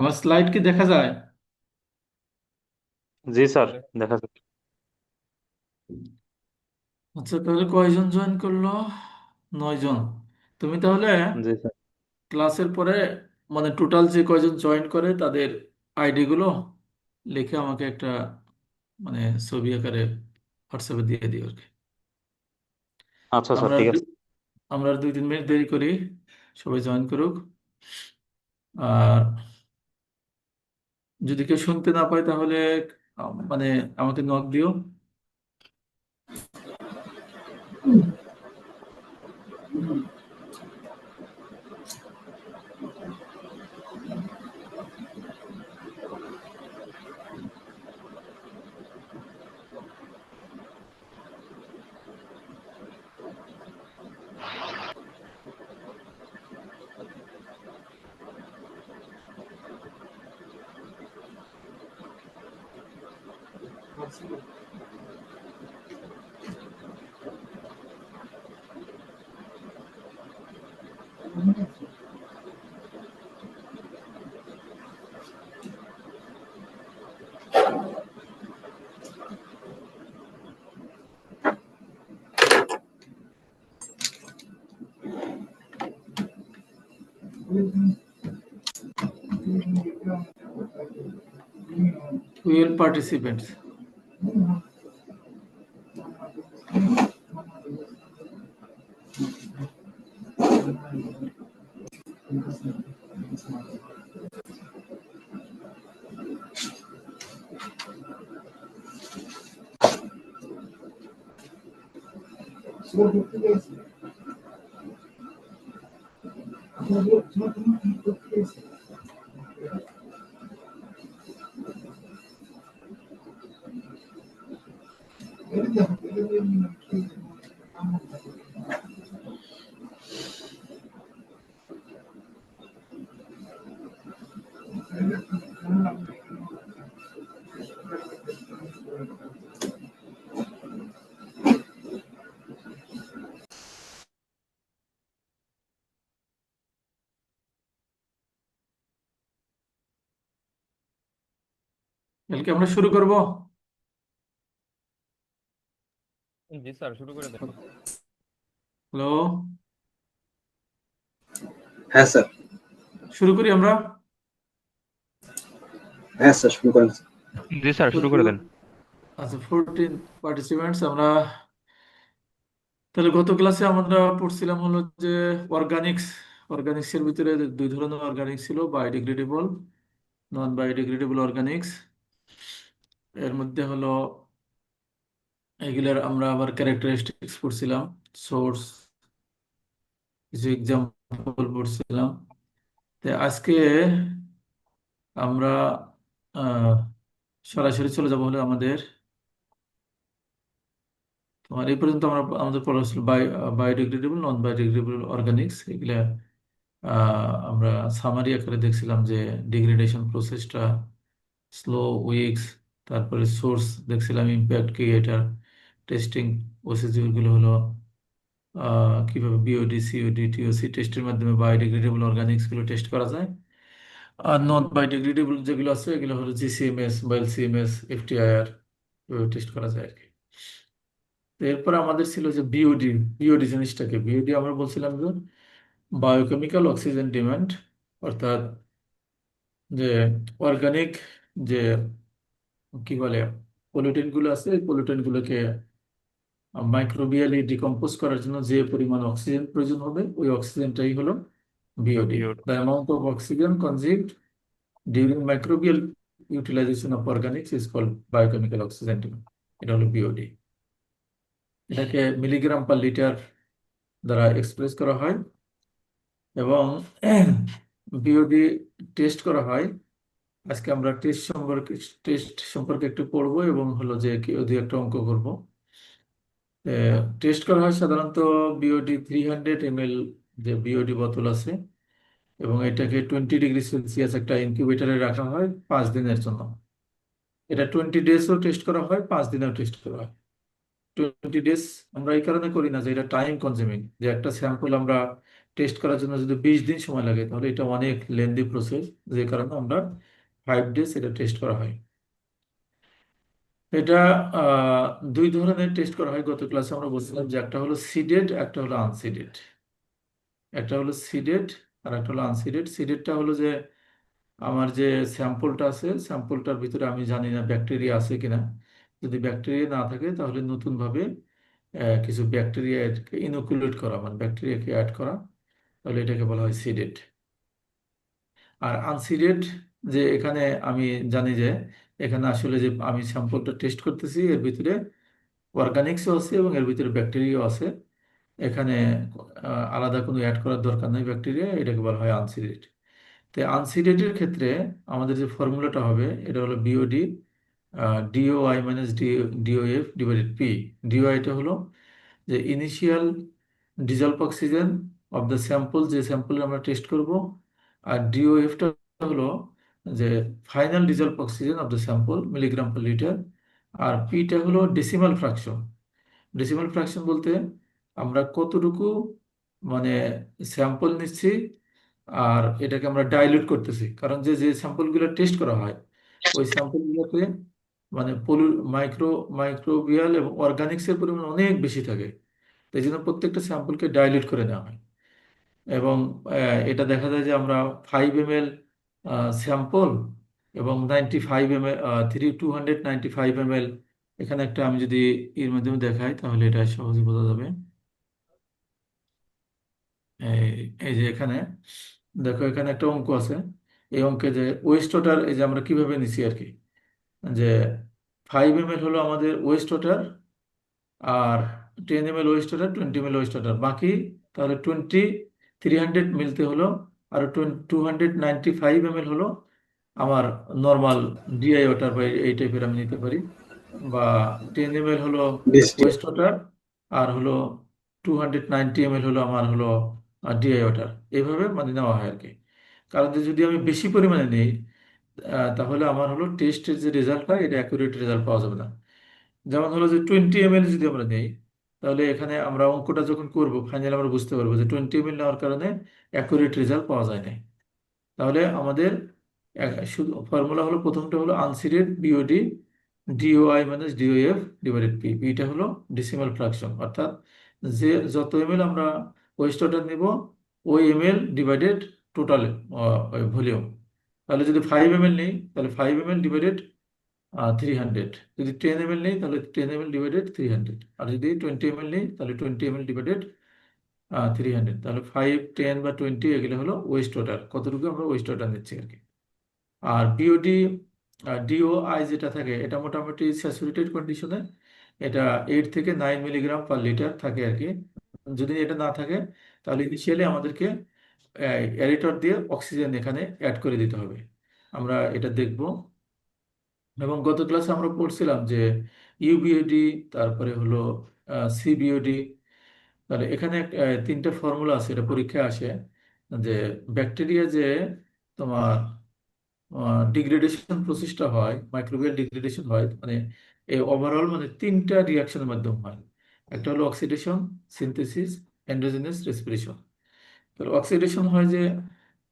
আমার স্লাইড কি দেখা যায়? জি স্যার, দেখা যাচ্ছে। আচ্ছা, তাহলে কয়জন জয়েন করলো? 9 জন। তুমি তাহলে জি স্যার। ক্লাসের পরে, মানে টোটাল যে কয়জন জয়েন করে তাদের আইডি গুলো লিখে আমাকে একটা, মানে ছবি আকারে হোয়াটসঅ্যাপে দিয়ে দিও আর কি। আচ্ছা স্যার, আমরা আর ঠিক আছে। দু- আমরা আর 2-3 মিনিট দেরি করি, সবাই জয়েন করুক। আর যদি কেউ শুনতে না পায় তাহলে মানে আমাকে নক দিও। Will participants. তাহলে কি আমরা শুরু করব? জি স্যার, শুরু করে দেন। হ্যালো, হ্যাঁ স্যার। শুরু করি আমরা। হ্যাঁ স্যার, শুরু করেন স্যার। জি স্যার, তো শুরু করে দেন। আচ্ছা, 14 পার্টিসিপেন্টস আমরা। তাহলে গত ক্লাসে আমরা পড়ছিলাম হলো যে অর্গানিক্স। অর্গানিক্সের ভিতরে দুই ধরনের অর্গানিক্স ছিল, বায়োডিগ্রেডেবল, নন বায়োডিগ্রেডেবল অর্গানিক্স। এর মধ্যে হলো এগুলার আমরা আবার ক্যারেক্টারিস্টিক্স পড়ছিলাম, সোর্স, কিছু এক্সাম্পল পড়ছিলাম। তো আজকে আমরা আহ, সরাসরি চলে যাব হলো আমাদের, তোমার এই পর্যন্ত আমরা আমাদের পড়া ছিল বায়োডিগ্রেডেবল, নন বায়োডিগ্রেডেবল অর্গানিক্স। এগুলা আমরা সামারি আকারে দেখছিলাম যে ডিগ্রেডেশন প্রসেসটা স্লো, উইকস, তারপরে সোর্স দেখছিলাম, ইম্প্যাক্ট কি এটার, টেস্টিং প্রসিডিউরগুলো হলো কিভাবে বিওডি, সিওডি, টিওসি টেস্টের মাধ্যমে বায়োডিগ্রেডেবল অর্গানিক্সগুলো টেস্ট করা যায়। আর নন বায়োডিগ্রেডেবল যেগুলো আছে এগুলো হলো জিসিএমএস বা এলসিএমএস, এফটিআইআর, টেস্ট করা যায় আর কি। তো এরপর আমাদের ছিল যে বিওডি। বিওডি জিনিসটাকে, বিওডি আমরা বলছিলাম যে বায়োকেমিক্যাল অক্সিজেন ডিমান্ড, অর্থাৎ যে অর্গানিক যে কি বলে পলিউটেন্ট গুলো আছে, এই পলিউটেন্ট গুলোকে মাইক্রোবিয়ালি ডিকম্পোজ করার জন্য যে পরিমাণ অক্সিজেন প্রয়োজন হবে ওই অক্সিজেনটাই হলো বিওডি। বিউট। The amount of oxygen consumed during microbial utilisation of organics is called biochemical oxygen demand. এটা হলো বিওডি। এটাকে মিলিগ্রাম পার লিটার দ্বারা এক্সপ্রেস করা হয় এবং বিওডি টেস্ট করা হয়। আজকে আমরা টেস্ট সম্পর্কে একটু পড়বো এবং হলো যে কি দুই একটা অঙ্ক করব। টেস্ট করা হয় সাধারণত বিওডি 300 ml, যে বিওডি বোতল আছে, এবং এটাকে 20 ডিগ্রি সেলসিয়াস একটা ইনকিউবেটরে রাখা হয় 5 দিনের জন্য। এটা 20 ডেজও টেস্ট করা হয়, 5 দিনেও টেস্ট করা হয়। 20 ডেজ আমরা এই কারণে করি না যে এটা টাইম কনজিউমিং, যে একটা স্যাম্পল আমরা টেস্ট করার জন্য যদি 20 দিন সময় লাগে তাহলে এটা অনেক লেন্দি প্রসেস, যে কারণে আমরা 5 ডেজ এটা টেস্ট করা হয়। এটা আহ, দুই ধরনের টেস্ট করা হয়। গত ক্লাসে আমরা বলছিলাম যে একটা হলো সিডেড, একটা হলো আনসিডেড। একটা হলো সিডেড আর একটা হলো আনসিডেড। সিডেডটা হলো যে আমার যে স্যাম্পলটা আছে, স্যাম্পলটার ভিতরে আমি জানি না ব্যাকটেরিয়া আছে কিনা। যদি ব্যাকটেরিয়া না থাকে তাহলে নতুনভাবে কিছু ব্যাকটেরিয়া ইনোকুলেট করা, মানে ব্যাকটেরিয়াকে অ্যাড করা, তাহলে এটাকে বলা হয় সিডেড। আর আনসিডেড, যে এখানে আমি জানি যে এখানে আসলে যে আমি স্যাম্পলটা টেস্ট করতেছি এর ভিতরে অর্গানিক্সও আছে এবং এর ভিতরে ব্যাকটেরিয়াও আছে। এখানে আলাদা কোনো অ্যাড করার দরকার নেই ব্যাকটেরিয়া, এটাকে বলা হয় আনসিডেড। তো আনসিডেডের ক্ষেত্রে আমাদের যে ফর্মুলাটা হবে এটা হলো BOD DOI minus DOF divided P. ডিওআইটা হলো যে initial dissolve oxygen of the sample, যে স্যাম্পল আমরা টেস্ট করব। আর ডিওএফটা হলো যে final dissolve oxygen of the sample milligram per litre. আর পিটা হলো ডেসিমাল ফ্র্যাকশন। ডেসিমাল ফ্র্যাকশন বলতে আমরা কতটুকু মানে স্যাম্পল নিচ্ছি আর এটাকে আমরা ডাইলিউট করতেছি, কারণ যে যে স্যাম্পলগুলো টেস্ট করা হয় ওই স্যাম্পলগুলোতে মানে মাইক্রো মাইক্রোবিয়াল এবং অর্গানিক্সের পরিমাণ অনেক বেশি থাকে। এই জন্য প্রত্যেকটা স্যাম্পলকে ডাইলিউট করে নেওয়া হয়। এবং এটা দেখা যায় যে আমরা 5 ml স্যাম্পল এবং 95 ml 295 ml, এখানে একটা আমি যদি এর মাধ্যমে দেখাই তাহলে এটা সহজে বোঝা যাবে। এই এই যে এখানে দেখো, এখানে একটা অঙ্ক আছে। এই অঙ্কে যে ওয়েস্ট ওয়াটার, এই যে আমরা কিভাবে নিছি আর কি, যে 5 ml হলো আমাদের ওয়েস্ট ওয়াটার, আর 10 ml West water, 20 ml West water বাকি, তাহলে 300 মিলতে হলো। আর 295 ml হলো আমার নর্মাল ডিআই ওয়াটার, বা এই টাইপের আমি নিতে পারি। বা 10 ml হলো ডিএসটি। ওয়েস্ট ওয়াটার, আর হলো 290 ml হলো আমার হলো ডিআই ওয়াটার। এইভাবে মানে নেওয়া হয় আর কি। কারণ যে যদি আমি বেশি পরিমাণে নিই তাহলে আমার হলো টেস্টের যে রেজাল্ট হয় এটা অ্যাকুরেট রেজাল্ট পাওয়া যাবে না। যেমন হলো যে 20 ml যদি আমরা নেই, তাহলে এখানে আমরা অঙ্কটা যখন করব ফাইনালি আমরা বুঝতে পারবো যে 20 ml নেওয়ার কারণে অ্যাকুরেট রেজাল্ট পাওয়া যায় না। তাহলে আমাদের শুধু ফর্মুলা হলো, প্রথমটা হলো unseeded BOD DOI minus DOF divided P. পিটা হলো ডেসিমাল ফ্র্যাকশন, অর্থাৎ যে যত এমএল আমরা ওয়েস্ট ওয়াটার নেব ওই এমএল ডিভাইডেড টোটাল ভলিউম। তাহলে যদি 5 ml নেই তাহলে 5 ml ডিভাইডেড 300। যদি 10 ml নেই তাহলে 10 ml ডিভাইডেড 300। আর যদি 20 ml নেই তাহলে 20 ml ডিভাইডেড 300। তাহলে 5, 10 বা 20 এগুলো হলো ওয়েস্ট ওয়াটার, কতটুকু আমরা ওয়েস্ট ওয়াটার নিচ্ছি আর কি। আর বিওডি ডিওআই যেটা থাকে এটা মোটামুটি স্যাচুরেটেড কন্ডিশনে, এটা 8 থেকে 9 মিলিগ্রাম পার লিটার থাকে আর কি। যদি এটা না থাকে তাহলে ইনিশিয়ালি আমাদেরকে অ্যারেটর দিয়ে অক্সিজেন এখানে অ্যাড করে দিতে হবে। আমরা এটা দেখব। এবং গত ক্লাসে আমরা পড়ছিলাম যে ইউবিওডি, তারপরে হলো সিবিওডি। তাহলে এখানে তিনটা ফর্মুলা আছে, এটা পরীক্ষায় আসে যে ব্যাকটেরিয়া যে তোমার ডিগ্রেডেশন প্রসেসটা হয়, মাইক্রোবিয়াল ডিগ্রেডেশন হয়, মানে এই ওভারঅল মানে তিনটা রিয়াকশনের মাধ্যমে হয়। একটা হলো অক্সিডেশন, সিনথেসিস, এন্ডোজেনাস রেসপিরেশন। তাহলে অক্সিডেশন হয় যে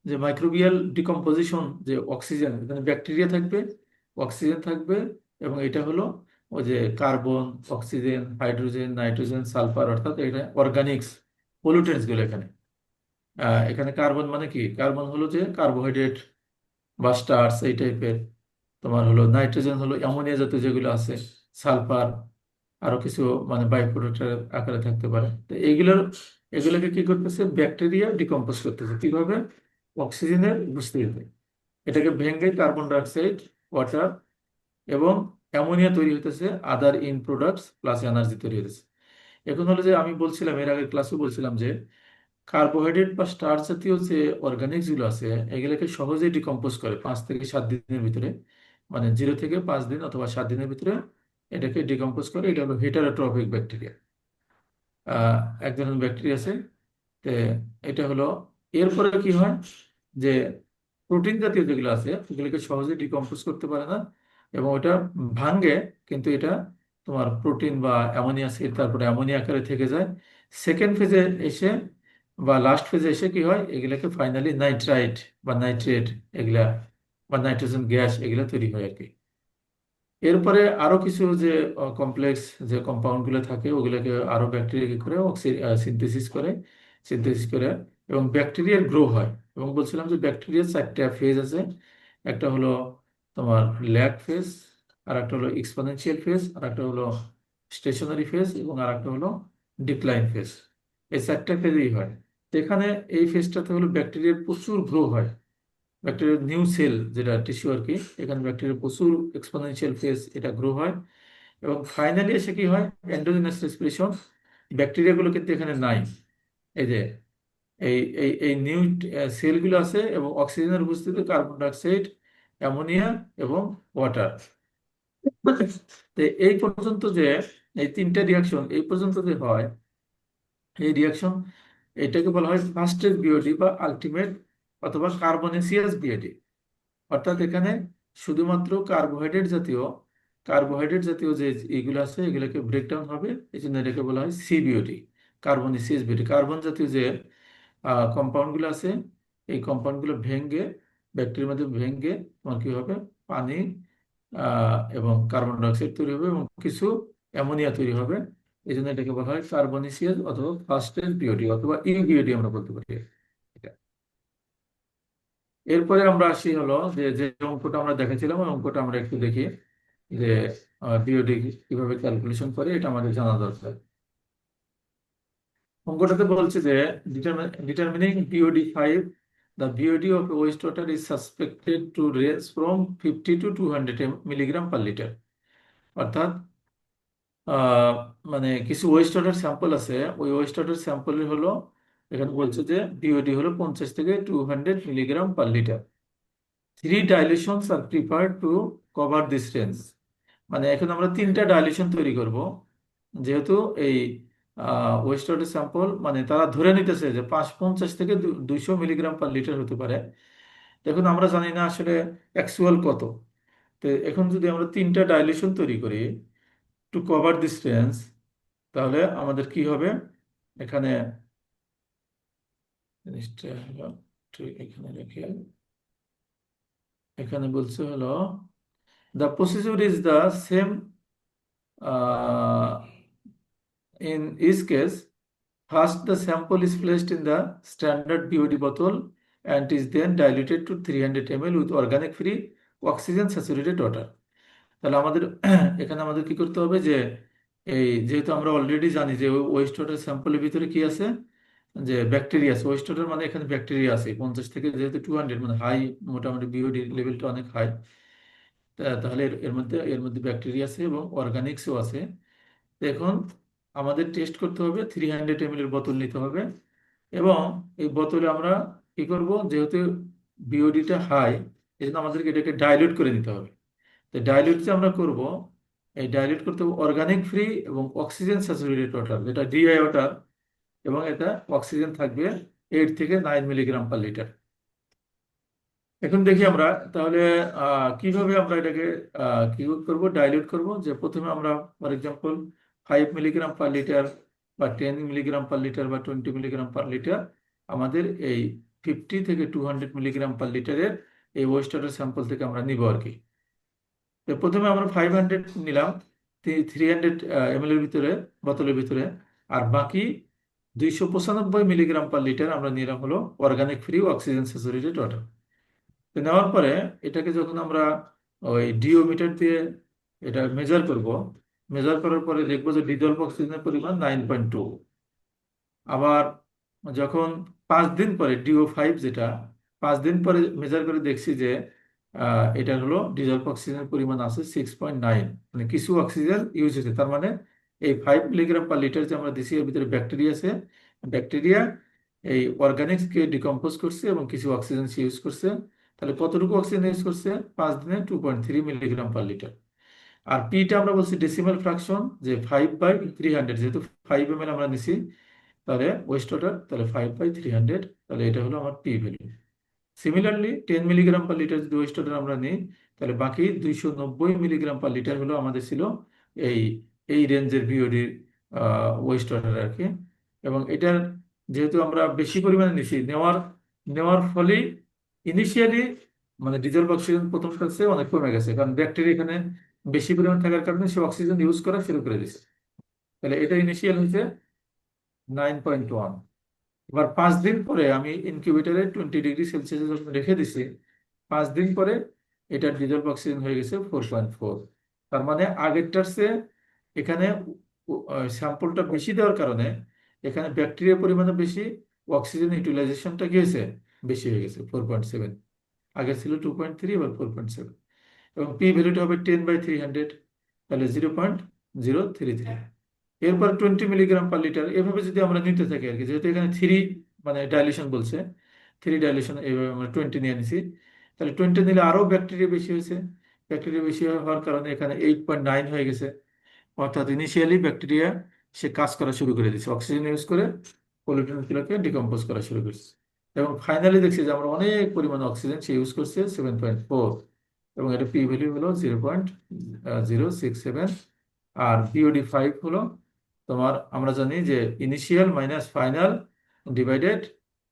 যে মাইক্রোবিয়াল ডিকম্পোজিশন, যে অক্সিজেন, এখানে ব্যাকটেরিয়া থাকবে, অক্সিজেন থাকবে, এবং এটা হলো ওই যে carbon, oxygen, hydrogen, nitrogen, sulphur, অর্থাৎ এটা অর্গানিক্স পলিউটেন্টস গুলো এখানে। এখানে কার্বন মানে কি, কার্বন হলো যে কার্বোহাইড্রেট বা স্টার্চ এই টাইপের। তোমার হলো নাইট্রোজেন হলো অ্যামোনিয়া জাতীয় যেগুলো আছে, সালফার, আরো কিছু মানে বাই প্রোডাক্টের আকারে থাকতে পারে। তো এগুলোকে কি করতেছে ব্যাকটেরিয়া ডিকম্পোজ করতেছে কিভাবে, অক্সিজেনের উপস্থিতিতে। এটাকে ভেঙে কার্বন ডাইঅক্সাইড, ওয়াটার এবং অ্যামোনিয়া তৈরি হতেছে, other in products plus energy তৈরি হতেছে। এখন হলো যে আমি বলছিলাম এর আগের ক্লাসে বলছিলাম যে কার্বোহাইড্রেট বা স্টার্চ জাতীয় যে অর্গানিক্স গুলো আছে এগুলোকে সহজেই ডিকম্পোজ করে 5 থেকে 7 দিনের ভিতরে, মানে 0 থেকে 5 দিন অথবা 7 দিনের ভিতরে এটাকে ডিকম্পোজ করে। এটা হলো হেটারোট্রপিক ব্যাকটেরিয়া, এক ধরনের ব্যাকটেরিয়া আছে। তো এটা হলো, এরপরে কি হয় যে প্রোটিন জাতীয় যেগুলো আছে এগুলোকে সহজে ডিকম্পোজ করতে পারে না, এবং ওটা ভাঙ্গে, কিন্তু এটা তোমার প্রোটিন বা অ্যামোনিয়া অ্যাসিড তারপরে অ্যামোনিয়া আকারে থেকে যায়। সেকেন্ড ফেজে এসে বা লাস্ট ফেজে এসে কি হয়, এগুলাকে ফাইনালি নাইট্রাইট বা নাইট্রেট এগুলা বা নাইট্রোজেন গ্যাস এগুলা তৈরি হয় আর কি। এরপরে আরো কিছু যে কমপ্লেক্স যে কম্পাউন্ড গুলো থাকে ওগুলোকে আরো ব্যাকটেরিয়া কি করে সিনথেসিস করে এবং ব্যাকটেরিয়ার গ্রো হয়। এবং বলছিলাম যে ব্যাকটেরিয়ার 4টা ফেজ আছে। একটা হলো তোমার ল্যাগ ফেজ, আর একটা হলো এক্সপোনেনশিয়াল ফেজ, আর একটা হলো স্টেশনারি ফেজ, এবং আর একটা হলো ডিক্লাইন ফেজ। এই 4টা ফেজই হয়। তো এখানে এই ফেজটাতে হলো ব্যাকটেরিয়ার প্রচুর গ্রো হয়। ব্যাকটেরিয়ার নিউ সেল যেটা টিস্যু আর কি, এখানে ব্যাকটেরিয়া প্রচুর এক্সপোনেনশিয়াল ফেজ এটা গ্রো হয়। এবং ফাইনালি এসে কি হয়, এন্ডোজেনাস রেসপিরেশন। ব্যাকটেরিয়াগুলো কিন্তু এখানে নাই। এই যে এই এই এই নিউ সেলগুলো আছে এবং অক্সিজেনের উপস্থিতিতে কার্বন ডাইঅক্সাইড, অ্যামোনিয়া এবং ওয়াটার। তো এই পর্যন্ত যে এই 3টা রিয়াকশন এই পর্যন্ত যে হয়, এই রিয়াকশন এটাকে বলা হয় ফার্স্ট স্টেজ বিওডি বা আলটিমেট অথবা কার্বনেসিয়াস বিওডি। অর্থাৎ এখানে শুধুমাত্র কার্বোহাইড্রেট জাতীয় যে এগুলো আছে এগুলোকে ব্রেকডাউন হবে, এই জন্য এটাকে বলা হয় সিবিওটি, কার্বনেসিয়াস বিওটি। কার্বন জাতীয় যে কম্পাউন্ড গুলো আছে এই কম্পাউন্ড গুলো ভেঙে ব্যাকটেরিয়ার মধ্যে ভেঙে তোমার কি হবে, পানি এবং কার্বন ডাইঅক্সাইড তৈরি হবে এবং কিছু অ্যামোনিয়া তৈরি হবে। এই জন্য এটাকে বলা হয় কার্বনেসিয়াস অথবা ফার্স্ট স্টেজ বিওটি অথবা ইউবিওটি আমরা বলতে পারি এটা। এরপরে আমরা আসি হলো যে যে অঙ্কটা আমরা দেখেছিলাম ওই অঙ্কটা আমরা একটু দেখি যে বিওডি কিভাবে ক্যালকুলেশন করে এটা আমাদের জানা দরকার। অঙ্কটাতে বলছে যে determining BOD 5, the BOD of West water is suspected two range from 50 to 200 milligram per litre. অর্থাৎ আহ, মানে কিছু ওয়েস্ট ওয়াটার স্যাম্পল আছে, ওই ওয়েস্ট ওয়াটার স্যাম্পলের হলো এখানে বলছে যে বিওডি হলো 50 থেকে 200 milligram per litre. 3 dilutions are prepared to cover this range। মানে এখন আমরা 3টা ডাইলিউশন তৈরি করব, যেহেতু এই ওয়েস্ট ওয়াটার স্যাম্পল মানে তারা ধরে নিতেছে যে 50 থেকে 200 মিলিগ্রাম পার লিটার হতে পারে। দেখুন আমরা জানি না আসলে অ্যাকচুয়াল কত। তো এখন যদি আমরা 3টা ডাইলিউশন তৈরি করি টু কভার দিস রেঞ্জ, তাহলে আমাদের কি হবে, এখানে জিনিসটা হলো একটু এখানে রেখে, এখানে বলছে হলো the procedure is the same in each case. First, the sample is placed in the standard BOD bottle and is then diluted to 300 ml with organic free oxygen saturated water। তাহলে আমাদের এখানে আমাদের কি করতে হবে যে এই যেহেতু আমরা অলরেডি জানি যে ওয়েস্ট ওয়াটার স্যাম্পলের ভিতরে কি আছে, যে ব্যাকটেরিয়া আছে। ওয়েস্ট ওয়াটার মানে এখানে ব্যাকটেরিয়া আছে 50 থেকে যেহেতু 200 মানে হাই, মোটামুটি বিওডি লেভেলটা অনেক হাই। তাহলে এর মধ্যে ব্যাকটেরিয়া আছে এবং অর্গানিক্সও আছে। এখন আমাদের টেস্ট করতে হবে, 300 ml এর বোতল নিতে হবে এবং এই বোতলে আমরা কি করব, যেহেতু বিওডিটা হাই এই জন্য আমাদেরকে এটাকে ডাইলিউট করে নিতে হবে। তো ডাইলিউট যে আমরা করব, এই ডাইলিউট করতে হবে অর্গানিক ফ্রি এবং অক্সিজেন স্যাচুরেটেড ওয়াটার যেটা ডিআই ওয়াটার, এবং এটা অক্সিজেন থাকবে 8 থেকে 9 মিলিগ্রাম পার লিটার। এখন দেখি আমরা তাহলে কিভাবে আমরা এটাকে কি করব, ডাইলিউট করব। যে প্রথমে আমরা for example 5 milligram per litre বা 10 মিলিগ্রাম পার লিটার বা 20 মিলিগ্রাম পার লিটার আমাদের এই 50 থেকে 200 মিলিগ্রাম পার লিটারের এই ওয়েস্ট ওয়াটার স্যাম্পল থেকে আমরা নিব আর কি। তো প্রথমে আমরা 500 নিলাম 300 ml এর ভিতরে, বোতলের ভিতরে, আর বাকি 295 মিলিগ্রাম পার লিটার আমরা নিলাম হলো organic free oxygen saturated water. তো নেওয়ার পরে এটাকে যখন আমরা ওই ডিওমিটার দিয়ে এটা মেজার করব, মেজার করার পরে দেখবো যে ডিজলভ অক্সিজেনের পরিমাণ 9.2। আবার যখন 5 দিন পরে DO5 যেটা, 5 দিন পরে মেজার করে দেখছি যে এটা হলো ডিজলভ অক্সিজেনের পরিমাণ আছে 6.9, মানে কিছু অক্সিজেন ইউজ হয়েছে। তার মানে এই 5 মিলিগ্রাম পার লিটার যে আমরা দিছি এর ভিতরে ব্যাকটেরিয়া আছে, ব্যাকটেরিয়া এই অর্গানিক্সকে ডিকম্পোজ করছে এবং কিছু অক্সিজেন ইউজ করছে। তাহলে কতটুকু অক্সিজেন ইউজ করছে, 5 দিনে 2.3 মিলিগ্রাম পার লিটার। আর পিটা আমরা বলছি ডেসিমাল ফ্র্যাকশন, যে 5/300, যেহেতু 5 ml আমরা নিছি তাহলে ওয়েস্ট ওয়াটার, তাহলে 5/300, তাহলে এটা হলো আমার P value. Similarly 10 milligram per litre যদি ওয়েস্ট ওয়াটার আমরা নিই, তাহলে বাকি 290 মিলিগ্রাম পার লিটার হলো আমাদের ছিল এই এই রেঞ্জের বিওডির ওয়েস্ট ওয়াটার আর কি। এবং এটার যেহেতু আমরা বেশি পরিমাণে নিছি, নেওয়ার নেওয়ার ফলে ইনিশিয়ালি মানে ডিজলভ অক্সিজেন প্রথম কাছে অনেক কমে গেছে, কারণ ব্যাকটেরিয়া এখানে বেশি পরিমাণ থাকার কারণে সে অক্সিজেন ইউজ করা শুরু করে দিচ্ছে। তাহলে এটা ইনিশিয়াল হয়েছে 9.1। এবার 5 দিন পরে আমি ইনকিউবেটরে 20 ডিগ্রি সেলসিয়াসে যখন রেখে দিছি, 5 দিন পরে এটার ডিজলভ অক্সিজেন হয়ে গেছে 4.4। তার মানে আগেরটার চেয়ে এখানে স্যাম্পলটা বেশি দেওয়ার কারণে এখানে ব্যাকটেরিয়ার পরিমাণে বেশি, অক্সিজেন ইউটিলাইজেশনটা কি হয়েছে, বেশি হয়ে গেছে 4.7। আগে ছিল 2.3, এবার 4.7। এবং পি ভ্যালুটা হবে 10/300, তাহলে 0.033। এরপর 20 মিলিগ্রাম পার লিটার, এভাবে যদি আমরা নিতে থাকি আর কি, যেহেতু এখানে মানে ডাইলিউশন বলছে, 3 ডাইলিউশন, এইভাবে আমরা 20 নিয়ে নিছি। তাহলে 20 নিলে আরো ব্যাকটেরিয়া বেশি হয়েছে, ব্যাকটেরিয়া বেশি হওয়ার কারণে এখানে 8.9 হয়ে গেছে। অর্থাৎ ইনিশিয়ালি ব্যাকটেরিয়া সে কাজ করা শুরু করে দিচ্ছে, অক্সিজেন ইউজ করে পলিফেনলগুলোকে ডিকম্পোজ করা শুরু করছে। এবং ফাইনালি দেখছি যে আমরা অনেক পরিমাণে অক্সিজেন সে ইউজ করছে 7.4, এবং এটা পি ভ্যালু হলো 0.067। আর BOD5 হলো তোমার, আমরা জানি যে ইনিশিয়াল মাইনাস ফাইনাল ডিভাইডেড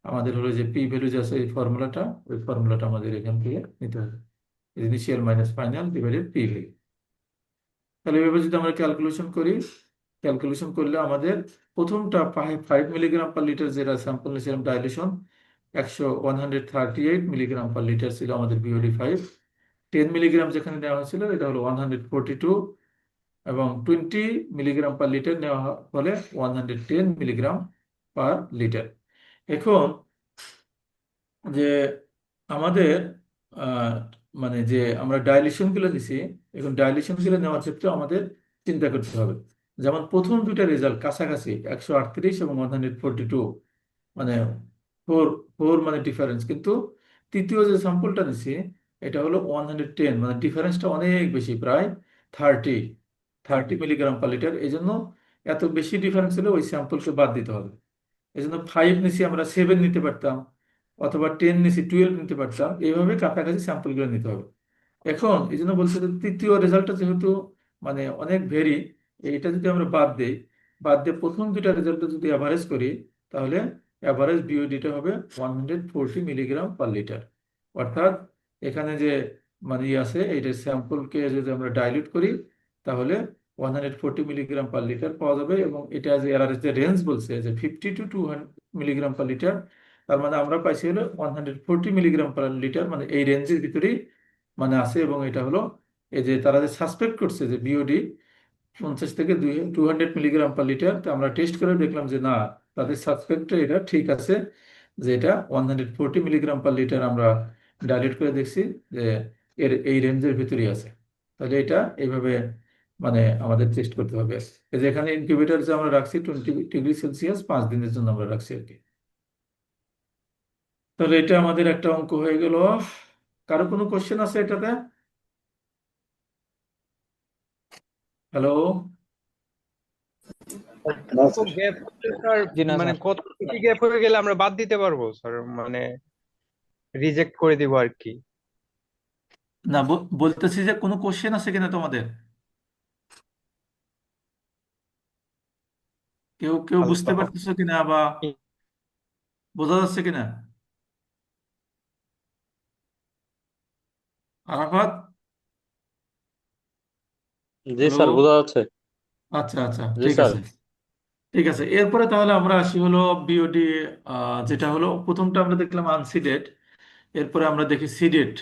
আমাদের হলো যে পি ভ্যালু যে আছে এই ফর্মুলাটা, ওই ফর্মুলাটা আমাদের এখান থেকে নিতে হবে, initial minus final divided P value. তাহলে এভাবে যদি আমরা ক্যালকুলেশন করি, ক্যালকুলেশন করলে আমাদের প্রথমটা 5 মিলিগ্রাম পার লিটার যেটা স্যাম্পল নিয়েছিলাম ডাইলিউশন, 138 মিলিগ্রাম পার লিটার ছিল আমাদের BOD5। 10 মিলিগ্রাম যেখানে নেওয়া হয়েছিল এটা হলো 142, এবং 20 মিলিগ্রাম পার লিটার নেওয়া হলে 110 মিলিগ্রাম পার লিটার। এখন যে আমাদের আহ, মানে যে আমরা ডাইলিউশন গুলো নিছি, এখন ডাইলিউশন গুলো নেওয়ার ক্ষেত্রে আমাদের চিন্তা করতে হবে। যেমন প্রথম দুইটা রেজাল্ট কাছাকাছি, 138 এবং 142, মানে ফোর ফোর মানে ডিফারেন্স, কিন্তু তৃতীয় যে স্যাম্পলটা নিছি এটা হলো 110, মানে ডিফারেন্সটা অনেক বেশি, প্রায় 30 30 মিলিগ্রাম পার লিটার। এই জন্য এত বেশি ডিফারেন্স হলে ওই স্যাম্পলকে বাদ দিতে হবে। এই জন্য 5 নিছি, আমরা 7 নিতে পারতাম, অথবা 10 নিছি 12 নিতে পারতাম, এইভাবে কাছাকাছি স্যাম্পলগুলো নিতে হবে। এখন এই জন্য বলছে যে তৃতীয় রেজাল্টটা যেহেতু মানে অনেক ভেরি, এইটা যদি আমরা বাদ দিই, বাদ দিয়ে প্রথম দুইটা রেজাল্টটা যদি অ্যাভারেজ করি, তাহলে অ্যাভারেজ বিওডিটা হবে 140 মিলিগ্রাম পার লিটার। অর্থাৎ এখানে যে মানে আছে এইটা স্যাম্পলকে যদি আমরা ডাইলিউট করি, তাহলে 140 মিলিগ্রাম পার লিটার পাওয়া যাবে। এবং এটা যে এর যে রেঞ্জ বলছে যে 50 to 200 মিলিগ্রাম পার লিটার, তার মানে আমরা পাইছি হলো 140 মিলিগ্রাম পার লিটার, মানে এই রেঞ্জের ভিতরেই মানে আছে। এবং এটা হলো এই যে তারা যে সাসপেক্ট করছে যে বিওডি 50 থেকে 200 মিলিগ্রাম পার লিটার, তো আমরা টেস্ট করে দেখলাম যে না, তাদের সাসপেক্টটা এটা ঠিক আছে, যে এটা 140 মিলিগ্রাম পার লিটার। আমরা ডাইলিউট করে দেখছি যে এই রেঞ্জের ভিতরেই আছে। তাহলে এটা এইভাবে মানে আমাদের টেস্ট করতে হবে। এই যে এখানে ইনকিউবেটর যে আমরা রাখছি 20 ডিগ্রি সেলসিয়াস, 5 দিনের জন্য আমরা রাখছি আর কি। তাহলে এটা আমাদের একটা অঙ্ক হয়ে গেল। কারো কোনো কোশ্চেন আছে এটাতে? হ্যালো? না তো স্যার। গ্যাপ স্যার, জি না মানে স্যার। কত বেশি গ্যাপ হয়ে গেলে আমরা বাদ দিতে পারবো স্যার, মানে রিজেক্ট করে দিব আর কি। না, বলতেছি যে কোনো কোশ্চেন আছে কিনা তোমাদের? কেউ কেউ বুঝতে পারতেছো কিনা, বা বোঝা যাচ্ছে কিনা? আরাফাত? জি হ্যালো? স্যার, বোঝা যাচ্ছে। আচ্ছা আচ্ছা, জি ঠিক স্যার। আছে। ঠিক আছে, এরপরে তাহলে আমরা আসি হলো বিওডি, যেটা হলো প্রথমটা আমরা দেখলাম আনসিডেড, এরপরে আমরা দেখি সিডেড।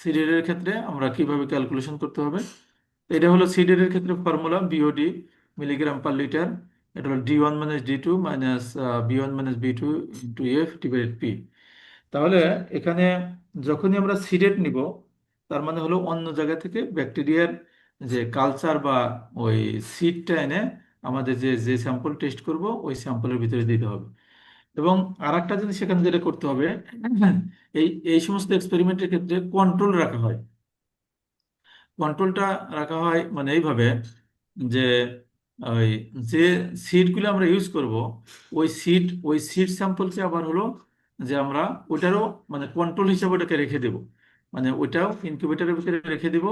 সিডেডের ক্ষেত্রে আমরা কিভাবে ক্যালকুলেশন করতে হবে। এটা হলো সিডেডের ক্ষেত্রে formula BOD milligram per litre. এটা হলো D1 - D2 - B1 - B2 × F/P। তাহলে এখানে যখনই আমরা সিডেড নিব, তার মানে হলো অন্য জায়গা থেকে ব্যাকটেরিয়ার যে কালচার বা ওই সিডটা এনে আমাদের যে যে স্যাম্পল টেস্ট করব ওই স্যাম্পলের ভিতরে দিতে হবে। এবং আর একটা জিনিস সেখানে যেটা করতে হবে, এই এই সমস্ত এক্সপেরিমেন্টের ক্ষেত্রে কন্ট্রোল রাখা হয়। কন্ট্রোলটা রাখা হয় মানে এইভাবে যে ওই যে সিডগুলো আমরা ইউজ করব, ওই সিড স্যাম্পলকে আবার হলো যে আমরা ওটারও মানে কন্ট্রোল হিসাবে ওটাকে রেখে দেব, মানে ওটাও ইনকিউবেটরের ভিতরে রেখে দেব।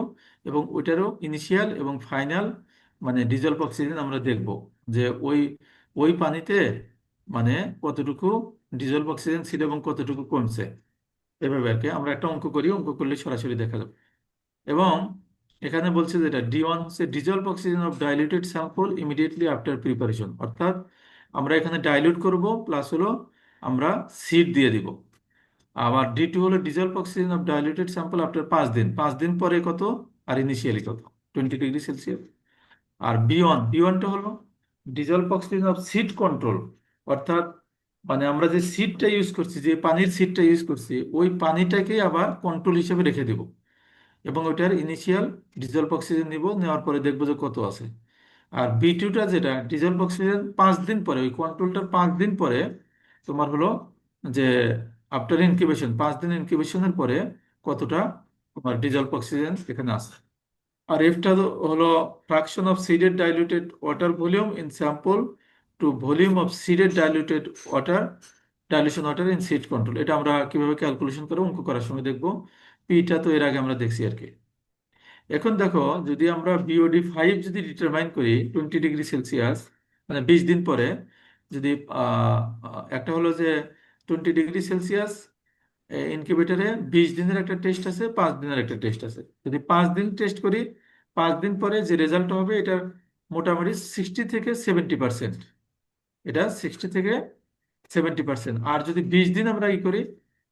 এবং ওটারও ইনিশিয়াল এবং ফাইনাল মানে ডিজলভ অক্সিজেন আমরা দেখব যে ওই ওই পানিতে মানে কতটুকু ডিজলভ অক্সিজেন ছিল এবং কতটুকু কমছে, এভাবে আর কি আমরা একটা অঙ্ক করি, অঙ্ক করলে সরাসরি দেখা যাবে। এবং এখানে বলছে যেটা D1 হচ্ছে dissolved oxygen of diluted sample immediately after preparation, অর্থাৎ আমরা এখানে ডাইলিউট করব প্লাস হলো আমরা সিড দিয়ে দিব। আবার D2 হলো dissolved oxygen of diluted sample after 5 দিন, 5 দিন পরে কত আর ইনিশিয়ালি কত, 20 ডিগ্রি সেলসিয়াস। আর বি ওয়ানটা হলো dissolved oxygen of seed control, অর্থাৎ মানে আমরা যে সিডটা ইউজ করছি, যে পানির সিডটা ইউজ করছি, ওই পানিটাকে আবার কন্ট্রোল হিসেবে রেখে দেব এবং ওটার ইনিশিয়াল ডিজলভ অক্সিজেন নিব, নেওয়ার পরে দেখবো যে কত আছে। আর বি2টা যেটা ডিজলভ অক্সিজেন 5 দিন পরে, ওই কন্ট্রোলটার 5 দিন পরে তোমার হলো যে আফটার ইনকিউবেশন, 5 দিন ইনকিউবেশনের পরে কতটা তোমার ডিজলভ অক্সিজেন এখানে আছে। আর এফটা হলো fraction of seeded diluted water volume in sample to volume of seeded diluted water, dilution water in seed control. এটা আমরা কিভাবে ক্যালকুলেশন করে অঙ্ক করার সময় দেখবো। পিটা তো এর আগে আমরা দেখছি আর কি। এখন দেখো, যদি আমরা BOD5 যদি ডিটারমাইন করি 20 ডিগ্রি সেলসিয়াস, মানে 20 দিন পরে, যদি একটা হলো যে 20 ডিগ্রি সেলসিয়াস ইনকিউবেটরে 20 দিনের একটা টেস্ট আছে, 5 দিনের একটা টেস্ট আছে। যদি 5 দিন টেস্ট করি, 5 দিন পরে যে রেজাল্ট হবে এটা মোটামুটি 60 থেকে 70%, এটা 60 থেকে 70%। আর যদি 20 দিন আমরা ই করি,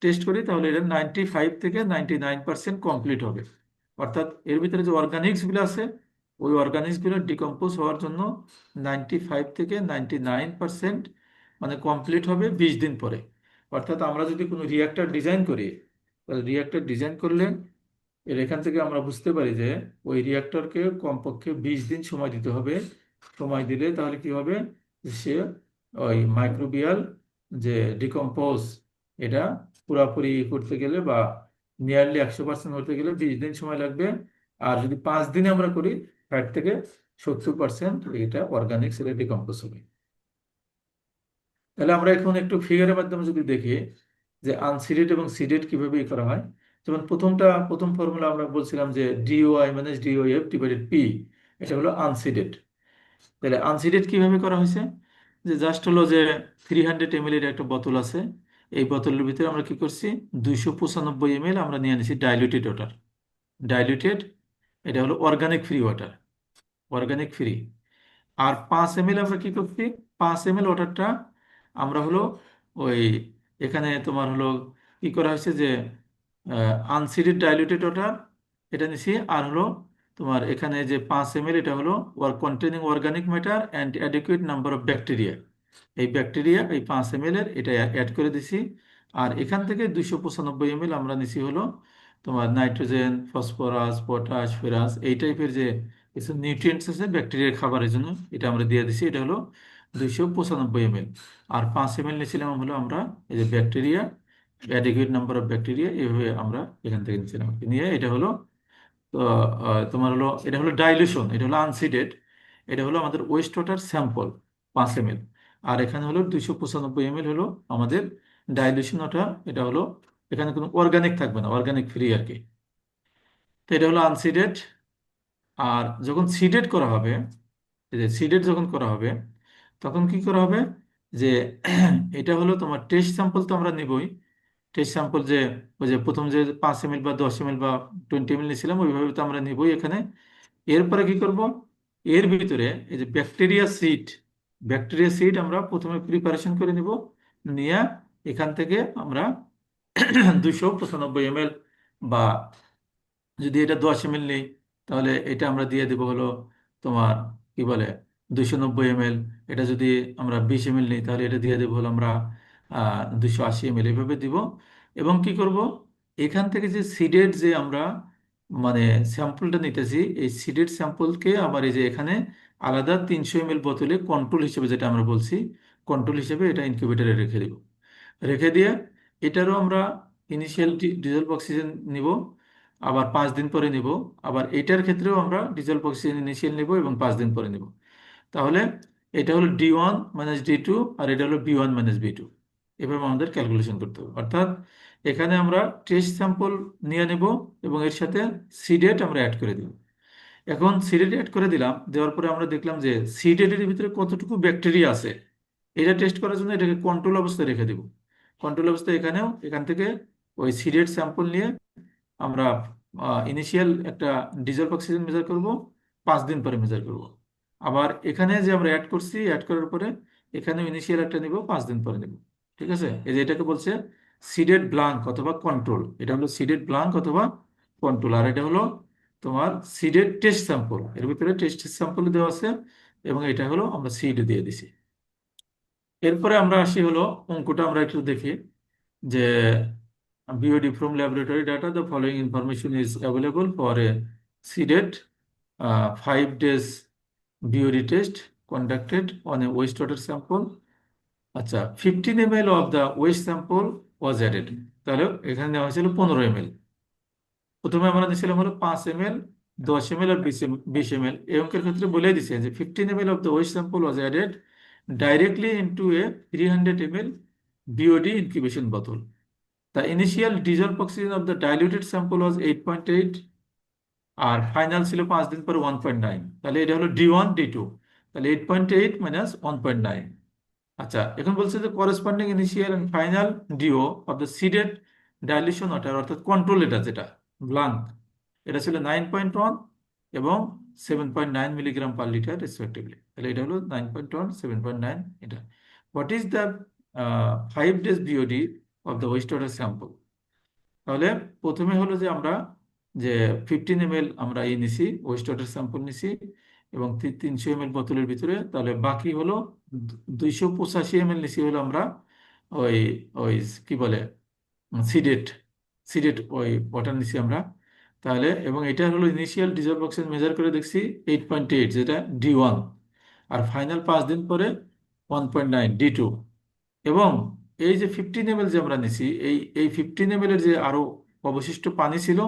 টেস্ট করি, তাহলে এটা 95 থেকে 99% কমপ্লিট হবে। অর্থাৎ এর ভিতরে যে অর্গানিক্স গুলো আছে, ওই অর্গানিক্স গুলো ডিকম্পোজ হওয়ার জন্য 95 থেকে 99% মানে কমপ্লিট হবে 20 দিন পরে। অর্থাৎ আমরা যদি কোনো রিঅ্যাক্টর ডিজাইন করি, তাহলে রিঅ্যাক্টর ডিজাইন করলে এর এখান থেকে আমরা বুঝতে পারি যে ওই রিঅ্যাক্টরকে কমপক্ষে 20 দিন সময় দিতে হবে। সময় দিলে তাহলে কি হবে, সে ওই মাইক্রোবিয়াল যে ডিকম্পোজ, এটা পুরাপুরি করতে গেলে বা নিয়ারলি 100% হতে গেলে 20 দিন সময় লাগবে। আর যদি 5 দিনে আমরা করি, 60 থেকে 70% এটা অর্গানিক সেলে ডিকম্পোজ হবে। তাহলে আমরা এখন একটু ফিগারের মাধ্যমে যদি দেখি যে আনসিডেড এবং সিডেড কিভাবে ই করা হয়। যেমন প্রথম ফর্মুলা আমরা বলছিলাম যে DOI - DOF/P, এটা হলো আনসিডেড। তাহলে আনসিডেড কিভাবে করা হয়েছে, যে জাস্ট হলো যে 300 ml এর একটা বোতল আছে, এই বোতলের ভিতরে আমরা কি করছি, 295 ml আমরা নিয়ে নিছি ডাইলুটেড ওয়াটার। ডাইলুটেড, এটা হলো organic free water, organic free. আর 5 ml আমরা কি করছি, 5 ml ওয়াটারটা আমরা হলো ওই এখানে তোমার হলো কি করা হয়েছে যে আনসিডেড ডাইলুটেড ওয়াটার এটা নিছি। আর হলো তোমার এখানে যে 5 ml, এটা হলো containing organic matter and adequate number of bacteria, এই ব্যাকটেরিয়া এই 5 ml এর এটা অ্যাড করে দিছি। আর এখান থেকে 295 ml আমরা নিছি হলো তোমার নাইট্রোজেন, ফসফরাস, পটাশ, ফেরাস, এই টাইপের যে কিছু নিউট্রিয়েন্টস আছে ব্যাকটেরিয়ার খাবারের জন্য, এটা আমরা দিয়ে দিছি, এটা হলো 295 ml। আর 5 ml নিয়েছিলাম হলো আমরা এই যে bacteria, adequate number of bacteria, এইভাবে আমরা এখান থেকে নিয়েছিলাম, নিয়ে এটা হলো তো তোমার হলো এটা হলো ডাইলিউশন, এটা হলো আনসিডেড, এটা হলো আমাদের ওয়েস্ট ওয়াটার স্যাম্পল 5 ml। আর এখানে হলো 295 ml হলো আমাদের ডাইলিউশন ওয়াটার, এটা হলো এখানে কোনো অর্গানিক থাকবে না, অর্গানিক ফ্রি আর কি। তো এটা হলো আনসিডেড। আর যখন সিডেড করা হবে, এই যে সিডেড যখন করা হবে, তখন কি করা হবে যে এটা হলো তোমার টেস্ট স্যাম্পল তো আমরা নিবই। টেস্ট স্যাম্পল যে ওই যে প্রথম যে 5 ml বা 10 ml বা 20 ml নিয়েছিলাম, ওইভাবে তো আমরা নিবই এখানে। এরপরে কি করব, এর ভিতরে এই যে ব্যাকটেরিয়া সিড আমরা প্রথমে প্রিপারেশন করে নিব, নিয়ে এখান থেকে আমরা 295 ml বা যদি এটা 10 ml নেই, তাহলে এটা আমরা দিয়ে দেবো হলো তোমার কি বলে 290 ml। এটা যদি আমরা 20 ml নিই, তাহলে এটা দিয়ে দেবো হলো আমরা 280 ml, এভাবে দিব। এবং কি করব, এখান থেকে যে সিডেড যে আমরা মানে স্যাম্পলটা নিতেছি, এই সিডেড স্যাম্পলকে আবার এই যে এখানে আলাদা 300 ml বোতলে কন্ট্রোল হিসেবে, যেটা আমরা বলছি কন্ট্রোল হিসেবে, এটা ইনকিউবেটরে রেখে দেব। রেখে দিয়ে এটারও আমরা ইনিশিয়াল ডিজলভ অক্সিজেন নিব, আবার 5 দিন পরে নিব। আবার এটার ক্ষেত্রেও আমরা ডিজলভ অক্সিজেন ইনিশিয়াল নিব এবং 5 দিন পরে নিব। তাহলে এটা হলো D1 - D2, আর এটা হলো B1 - B2। এভাবে আমাদের ক্যালকুলেশন করতে হবে। অর্থাৎ এখানে আমরা টেস্ট স্যাম্পল নিয়ে নেব এবং এর সাথে সিডেট আমরা অ্যাড করে দিব। এখন সিডেট অ্যাড করে দিলাম, দেওয়ার পরে আমরা দেখলাম যে সিডেটের ভিতরে কতটুকু ব্যাকটেরিয়া আছে, এটা টেস্ট করার জন্য এটাকে কন্ট্রোল অবস্থায় রেখে দেব। কন্ট্রোল অবস্থায় এখান থেকে ওই সিডেড স্যাম্পল নিয়ে আমরা ইনিশিয়াল একটা ডিজলভ অক্সিজেন মেজার করব, 5 দিন পরে মেজার করব। আবার এখানে যে আমরা অ্যাড করছি, অ্যাড করার পরে এখানে ইনিশিয়াল একটা নিব, 5 দিন পরে নেব। ঠিক আছে, এই যে এটাকে বলছে সিডেড ব্লাঙ্ক অথবা কন্ট্রোল। এটা হলো সিডেড ব্লাঙ্ক অথবা কন্ট্রোল। আর এটা হলো তোমার সিডেড টেস্ট স্যাম্পল, এর ভিতরে টেস্ট স্যাম্পল দেওয়া আছে এবং এটা হলো আমরা সিড দিয়ে দিছি। এরপরে আমরা আসি হলো অঙ্কটা আমরা একটু দেখি যে BOD from laboratory data, the following information is available for a seeded 5 days BOD test conducted on a wastewater sample. আচ্ছা, 15 ml of the waste sample was added। তাহলে এখানে নেওয়া হয়েছিল 15 ml। প্রথমে আমরা নিয়েছিলাম হলো 5 ml, 10 ml আর 20 ml। এই অঙ্কের ক্ষেত্রে বলে দিছে যে 15 ml of the waste sample was added directly into a 300 ml BOD incubation bottle. The initial dissolved oxygen of the diluted sample was 8.8 আর ফাইনাল ছিল 5 দিন পরে 1.9। তাহলে এটা হলো D1 D2। তাহলে 8.8 মাইনাস 1.9। আচ্ছা, এখন বলছে যে corresponding initial and final DO of the seeded dilution water, অর্থাৎ কন্ট্রোল এটা যেটা ব্লাঙ্ক, এটা ছিল 9.1 এবং 7.9 মিলিগ্রাম পার লিটার রেসপেক্টিভলি। তাহলে এটা হলো 9.1, 7.9। এটা what is the 5 days BOD of the West water sample. তাহলে প্রথমে হলো যে আমরা যে 15 ml আমরা নিছি, ওয়েস্ট ওয়াটার স্যাম্পল নিছি এবং 300 ml বোতলের ভিতরে। তাহলে বাকি হলো 285 ml নিছি হলো আমরা ওই ওই কি বলে সিডেট সিডেট ওই ওয়াটার নিছি আমরা। তাহলে এবং এটা হলো ইনিশিয়াল ডিজলভ অক্সিজেন মেজার করে দেখছি 8.8, যেটা D1। আর ফাইনাল 5 দিন পরে 1.9, D2। এবং এই যে 15 ml যে আমরা নিছি, এই এই 15 ml এর যে আরো অবশিষ্ট পানি ছিল,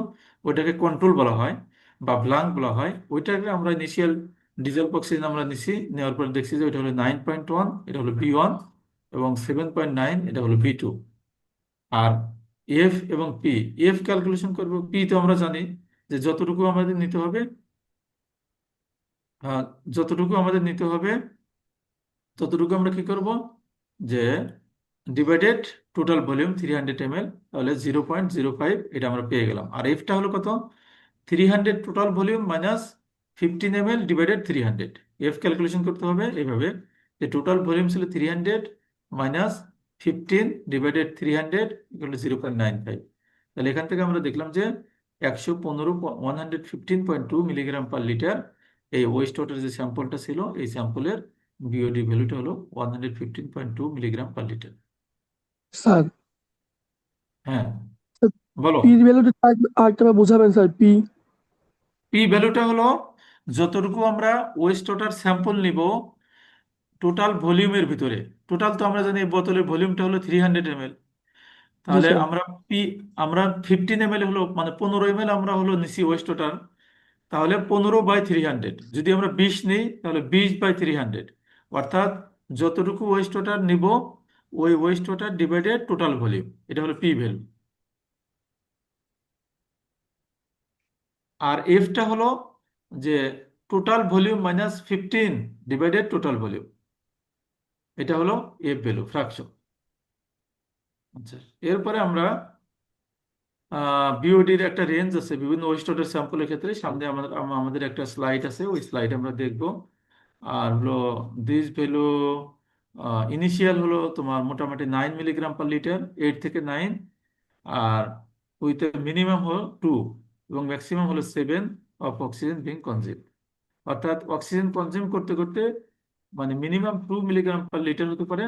ওইটাকে কন্ট্রোল বলা হয় বা ব্লাঙ্ক বলা হয়। ওইটাকে আমরা ইনিশিয়াল ডিজেল অক্সিজেন আমরা নিছি, নেওয়ার পর দেখছি যে ওইটা হলো 9.1, এটা হলো B1 এবং 7.9 এটা হলো B2। আর এফ এবং পি, এফ ক্যালকুলেশন করবো, পি তো আমরা জানি যে যতটুকু আমাদের নিতে হবে, আহ, যতটুকু আমাদের নিতে হবে ততটুকু আমরা কি করব যে ডিভাইডেড টোটাল ভলিউম 300 ml, তাহলে 0.05 এটা আমরা পেয়ে গেলাম। আর এফটা হলো কত, 300 total volume minus 15 ml divided 300। F calculation করতে হবে এইভাবে যে টোটাল ভলিউম ছিল 300 মাইনাস 15 ডিভাইডেড 300 ইকুয়াল টু 0.95। তাহলে এখান থেকে আমরা দেখলাম যে 115.2 মিলিগ্রাম পার লিটার এই ওয়েস্ট ওয়াটার যে স্যাম্পলটা ছিল, এই স্যাম্পলের BOD ভ্যালুটা হলো 115.2 মিলিগ্রাম পার লিটার। স্যার, হ্যাঁ, বলো। পি ভ্যালুটা আরেকটা বোঝাবেন স্যার? পি ভ্যালুটা হলো যতটুকু আমরা ওয়েস্ট ওয়াটার স্যাম্পল নিব টোটাল ভলিউমের ভিতরে। টোটাল তো আমরা জানি এই বোতলের ভলিউমটা হলো 300 ml। জি তাহলে স্যার। আমরা 15 ml হলো মানে 15 ml আমরা হলো নিছি ওয়েস্ট ওয়াটার। তাহলে 15/300, যদি আমরা 20 নিই তাহলে 20/300, অর্থাৎ যতটুকু ওয়েস্ট ওয়াটার নিব ওই West water divided total volume, এটা হলো পি ভ্যালু। আর এফটা হলো যে total volume minus 15 divided total volume, এটা হলো এফ ভ্যালু, ফ্র্যাকশন। আচ্ছা, এরপরে আমরা বিওডির একটা রেঞ্জ আছে বিভিন্ন ওয়েস্ট ওয়াটার স্যাম্পলের ক্ষেত্রে। সামনে আমাদের একটা স্লাইড আছে, ওই স্লাইড আমরা দেখব। আর হলো দিস ভ্যালু ইনিশিয়াল হলো তোমার মোটামুটি 9 মিলিগ্রাম পার লিটার, 8 থেকে 9। আর উইথ মিনিমাম হলো 2 এবং ম্যাক্সিমাম হলো 7 অফ অক্সিজেন বিং কনজিউম। অর্থাৎ অক্সিজেন কনজিউম করতে করতে মানে মিনিমাম 2 মিলিগ্রাম পার লিটার হতে পারে।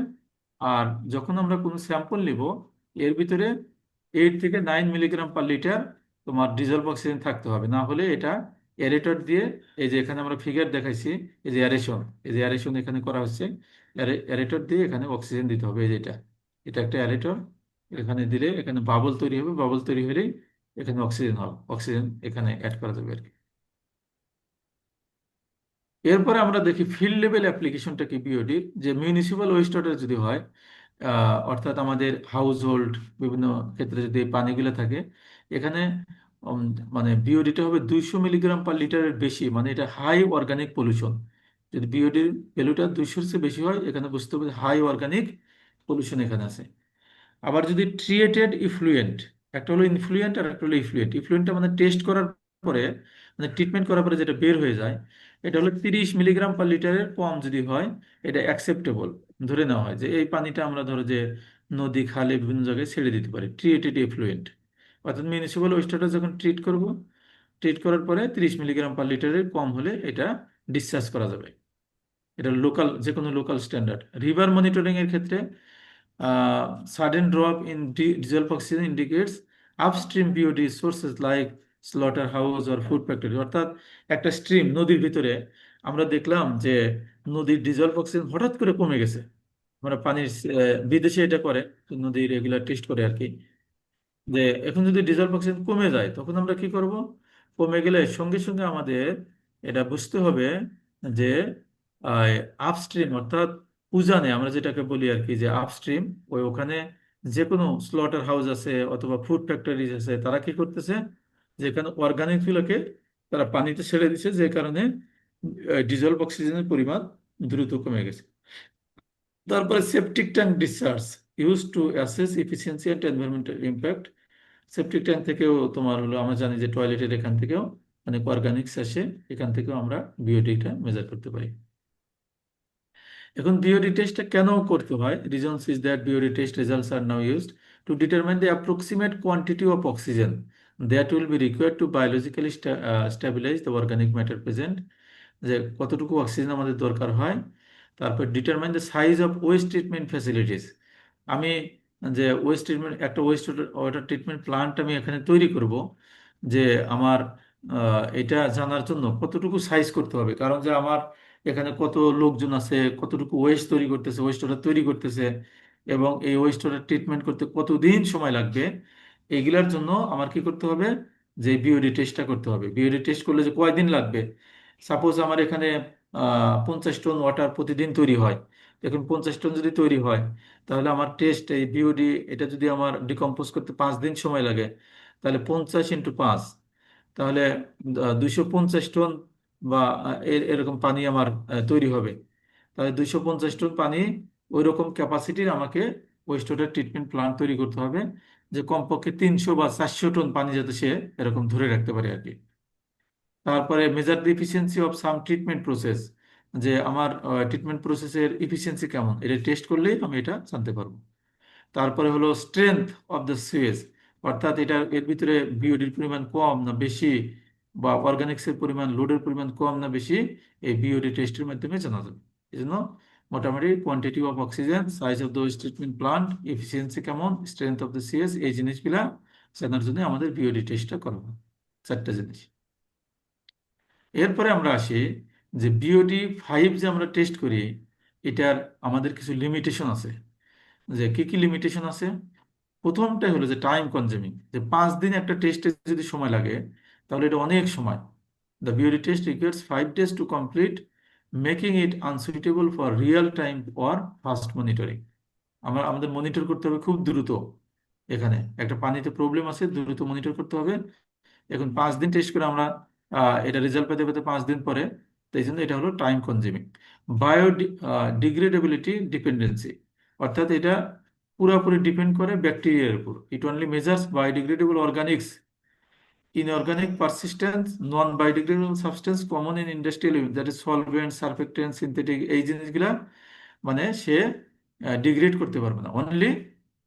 আর যখন আমরা কোনো স্যাম্পল নিব এর ভিতরে 8 থেকে 9 মিলিগ্রাম পার লিটার তোমার ডিজলভ অক্সিজেন থাকতে হবে, না হলে এটা অ্যারেটর দিয়ে, এই যে এখানে আমরা ফিগার দেখাইছি, এই যে অ্যারেশন, এই যে অ্যারেশন এখানে করা হচ্ছে, অ্যারেটর দিয়ে এখানে অক্সিজেন দিতে হবে। এই যে এটা এটা একটা অ্যারেটর, এখানে দিলে এখানে বাবল তৈরি হবে, বাবল তৈরি হলেই এখানে অক্সিজেন হবে, অক্সিজেন এখানে অ্যাড করা যাবে আর কি। এরপরে আমরা দেখি ফিল্ড লেভেল অ্যাপ্লিকেশনটা কি বিওডির, যে মিউনিসিপ্যাল ওয়েস্ট ওয়াটার যদি হয়, অর্থাৎ আমাদের হাউস হোল্ড বিভিন্ন ক্ষেত্রে যদি এই পানিগুলো থাকে, এখানে উম, মানে বিওডিটা হবে 200 মিলিগ্রাম পার লিটারের বেশি, মানে এটা হাই অর্গানিক পলিউশন। যদি বিওডির ভ্যালুটা 200-র চেয়ে বেশি হয়, এখানে বুঝতে হবে হাই অর্গানিক পলিউশন এখানে আছে। আবার যদি ট্রিয়েটেড ইফ্লুয়েন্ট, একটা হলো ইনফ্লুয়েন্ট আর একটা হলো ইফ্লুয়েন্ট। ইফ্লুয়েন্টটা মানে টেস্ট করার পরে, মানে ট্রিটমেন্ট করার পরে যেটা বের হয়ে যায়, এটা হলো 30 মিলিগ্রাম/লিটারের কম যদি হয়, এটা অ্যাকসেপ্টেবল, ধরে নেওয়া হয় যে এই পানিটা আমরা ধরো যে নদী খালে বিভিন্ন জায়গায় ছেড়ে দিতে পারি, ট্রিয়েটেড ইফ্লুয়েন্ট। অর্থাৎ মিউনিসিপ্যাল ওয়েস্ট ওয়াটার যখন ট্রিট করব, ট্রিট করার পরে 30 মিলিগ্রাম/লিটারের কম হলে এটা ডিসচার্জ করা যাবে। এটা লোকাল, যে কোনো লোকাল স্ট্যান্ডার্ড। রিভার মনিটরিং এর ক্ষেত্রে sudden drop in dissolved oxygen indicates upstream BOD sources like slaughterhouse or food factory। অর্থাৎ একটা স্ট্রিম, নদীর ভিতরে আমরা দেখলাম যে নদীর ডিজলভ অক্সিজেন হঠাৎ করে কমে গেছে। আমরা পানির বিদেশে এটা করে, নদীর রেগুলার টেস্ট করে আর কি, যে এখন যদি ডিজলভ অক্সিজেন কমে যায় তখন আমরা কি করব? কমে গেলে সঙ্গে সঙ্গে আমাদের এটা বুঝতে হবে যে আপস্ট্রিম, অর্থাৎ উজানে আমরা যেটাকে বলি আর কি, যে আপস্ট্রিম, ওখানে যে কোনো স্লটার হাউস আছে অথবা ফুড ফ্যাক্টরিজ আছে, তারা কি করতেছে, যেখানে অর্গানিক গুলোকে তারা পানিতে ছেড়ে দিচ্ছে, যে কারণে ডিজলভ অক্সিজেনের পরিমাণ দ্রুত কমে গেছে। তারপরে septic tank discharge use to assess efficiency and environmental impact. Septic tank থেকেও তোমার হলো, আমরা জানি যে টয়লেটের এখান থেকেও অনেক অর্গানিক্স আসে, এখান থেকেও আমরা বিওডিটা মেজার করতে পারি। এখন বিওডি টেস্টটা কেন করতে হয়? Reasons is that BOD test results are now used to determine the approximate quantity of oxygen that will be required to biologically stabilise the organic matter present, যে কতটুকু অক্সিজেন আমাদের দরকার হয়। তারপর determine the size of waste treatment facilities. আমি যে waste treatment, একটা waste water treatment plant আমি এখানে তৈরি করব, যে আমার এটা জানার জন্য কতটুকু সাইজ করতে হবে, কারণ যে আমার এখানে কত লোকজন আছে, কতটুকু ওয়েস্ট তৈরি করতেছে, ওয়েস্ট ওয়াটার তৈরি করতেছে, এবং এই ওয়েস্ট ওয়াটার ট্রিটমেন্ট করতে কতদিন সময় লাগবে, এগুলার জন্য আমার কি করতে হবে, যে বিওডি টেস্টটা করতে হবে। বিওডি টেস্ট করলে যে কয়দিন লাগবে, সাপোজ আমার এখানে 50 টন ওয়াটার প্রতিদিন তৈরি হয়, দেখুন 50 টন যদি তৈরি হয়, তাহলে আমার টেস্ট এই বিওডি, এটা যদি আমার ডিকম্পোজ করতে 5 দিন সময় লাগে, তাহলে 50 × 5, তাহলে 250 টন বা এরকম পানি আমার তৈরি হবে। তাহলে 250 টন পানি, ওই রকম ক্যাপাসিটির আমাকে ওয়েস্ট ওয়াটার ট্রিটমেন্ট প্লান্ট তৈরি করতে হবে, যে কমপক্ষে 300 বা 400 টন পানি যাতে সে এরকম ধরে রাখতে পারে আর কি। তারপরে measure the efficiency of some treatment process, যে আমার ট্রিটমেন্ট প্রসেসের ইফিসিয়েন্সি কেমন, এটা টেস্ট করলেই আমি এটা জানতে পারবো। তারপরে হলো স্ট্রেংথ অফ দ্য সুয়েজ, অর্থাৎ এর ভিতরে বিওডির পরিমাণ কম না বেশি, বা অর্গানিক্সের পরিমাণ, লোডের পরিমাণ কম না বেশি, এই বিওডি টেস্টের মাধ্যমে জানা যাবে। এই জন্য মোটামুটি quantity of oxygen, size of the treatment plant, efficiency কেমন, স্ট্রেংথ অফ দ্য সিএস, এই জিনিসগুলা জানার জন্য আমাদের বিওডি টেস্টটা করাবো। 4টা জিনিস। এরপরে আমরা আসি যে BOD 5 যে আমরা টেস্ট করি, এটার আমাদের কিছু লিমিটেশন আছে। যে কি কি লিমিটেশন আছে? প্রথমটাই হলো যে টাইম কনজিউমিং, যে 5 দিন একটা টেস্টে যদি সময় লাগে, তাহলে এটা অনেক সময়। The BOD test requires 5 days to complete, making it unsuitable for real time or fast monitoring. আমাদের মনিটর করতে হবে খুব দ্রুত, এখানে একটা পানিতে প্রবলেম আছে, দ্রুত মনিটর করতে হবে। এখন 5 দিন টেস্ট করে আমরা এটা রেজাল্ট পেতে পেতে 5 দিন পরে, তো এই জন্য এটা হলো টাইম কনজিউমিং। বায়োডিগ্রেডেবিলিটি ডিপেন্ডেন্সি, অর্থাৎ এটা পুরোপুরি ডিপেন্ড করে ব্যাকটেরিয়ার উপর। ইট only measures biodegradable organics, inorganic persistence, non biodegradable substance common in industrial use, that is solvent, surfactant, synthetic, এই জিনিসগুলা মানে সে ডিগ্রেড করতে পারবে না। অনলি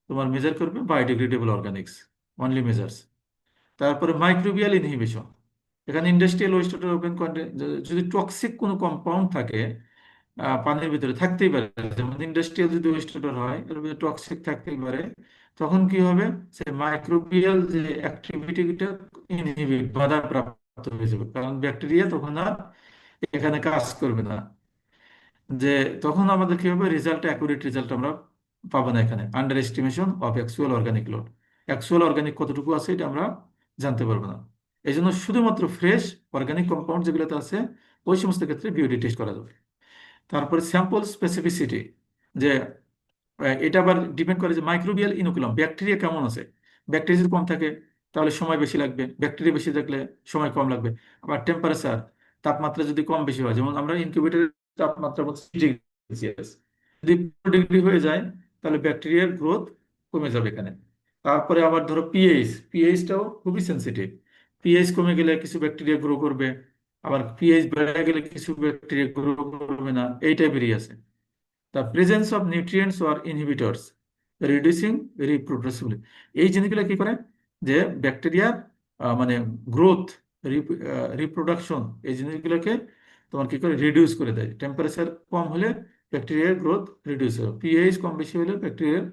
তোমার মেজার করবে বায়োডিগ্রেডেবল অর্গানিক্স, অনলি মেজার্স। তারপরে মাইক্রোবিয়াল ইনহিবিশন, এখানে ইন্ডাস্ট্রিয়াল ওয়েস্ট ওয়াটার ওপেন যদি টক্সিক কোনো কম্পাউন্ড থাকে, পানির ভিতরে থাকতেই পারে, যেমন ইন্ডাস্ট্রিয়াল যদি ওয়েস্ট ওয়াটার হয় এর ভিতরে টক্সিক থাকতেই পারে, তখন কি হবে, সে মাইক্রোবিয়াল যে অ্যাক্টিভিটিটা ইনহিবিট, বাধাপ্রাপ্ত হয়ে যাবে, কারণ ব্যাকটেরিয়া তখন আর এখানে কাজ করবে না। যে তখন আমাদের কি হবে, রেজাল্ট, অ্যাকুরেট রেজাল্ট আমরা পাবো না। এখানে under estimation of actual organic load, actual organic কতটুকু আছে এটা আমরা জানতে পারবো না। এই জন্য শুধুমাত্র ফ্রেশ অর্গানিক কম্পাউন্ড যেগুলোতে আছে, ওই সমস্ত ক্ষেত্রে বিওডি টেস্ট করা যাবে। তারপরে স্যাম্পল স্পেসিফিসিটি, যে এটা আবার ডিপেন্ড করে যে মাইক্রোবিয়াল ইনোকুলাম, ব্যাকটেরিয়া কেমন আছে। ব্যাকটেরিয়া যদি কম থাকে তাহলে সময় বেশি লাগবে, ব্যাকটেরিয়া বেশি থাকলে সময় কম লাগবে। আবার টেম্পারেচার, তাপমাত্রা যদি কম বেশি হয়, যেমন আমরা ইনকিউবেটরে তাপমাত্রা 25 ডিগ্রি সেলসিয়াস। যদি 15 ডিগ্রি হয়ে যায় তাহলে ব্যাকটেরিয়ার গ্রোথ কমে যাবে এখানে। তারপরে আবার ধরো পিএইচটাও খুবই সেন্সিটিভ। পিএইচ কমে গেলে কিছু ব্যাকটেরিয়া গ্রো করবে, আবার পিএইচ বেড়ে গেলে কিছু ব্যাকটেরিয়া গ্রো করবে না, এই টাইপেরই আছে। The presence of nutrients or inhibitors reducing reproducibility, এই জিনিসগুলো কি করে যে ব্যাকটেরিয়ার মানে গ্রোথ, রিপ্রোডাকশন, এই জিনিসগুলোকে তোমার কি করে রিডিউস করে দেয়। টেম্পারেচার কম হলে ব্যাকটেরিয়ার গ্রোথ রিডিউস হবে, পিএইচ কম বেশি হলে ব্যাকটেরিয়ার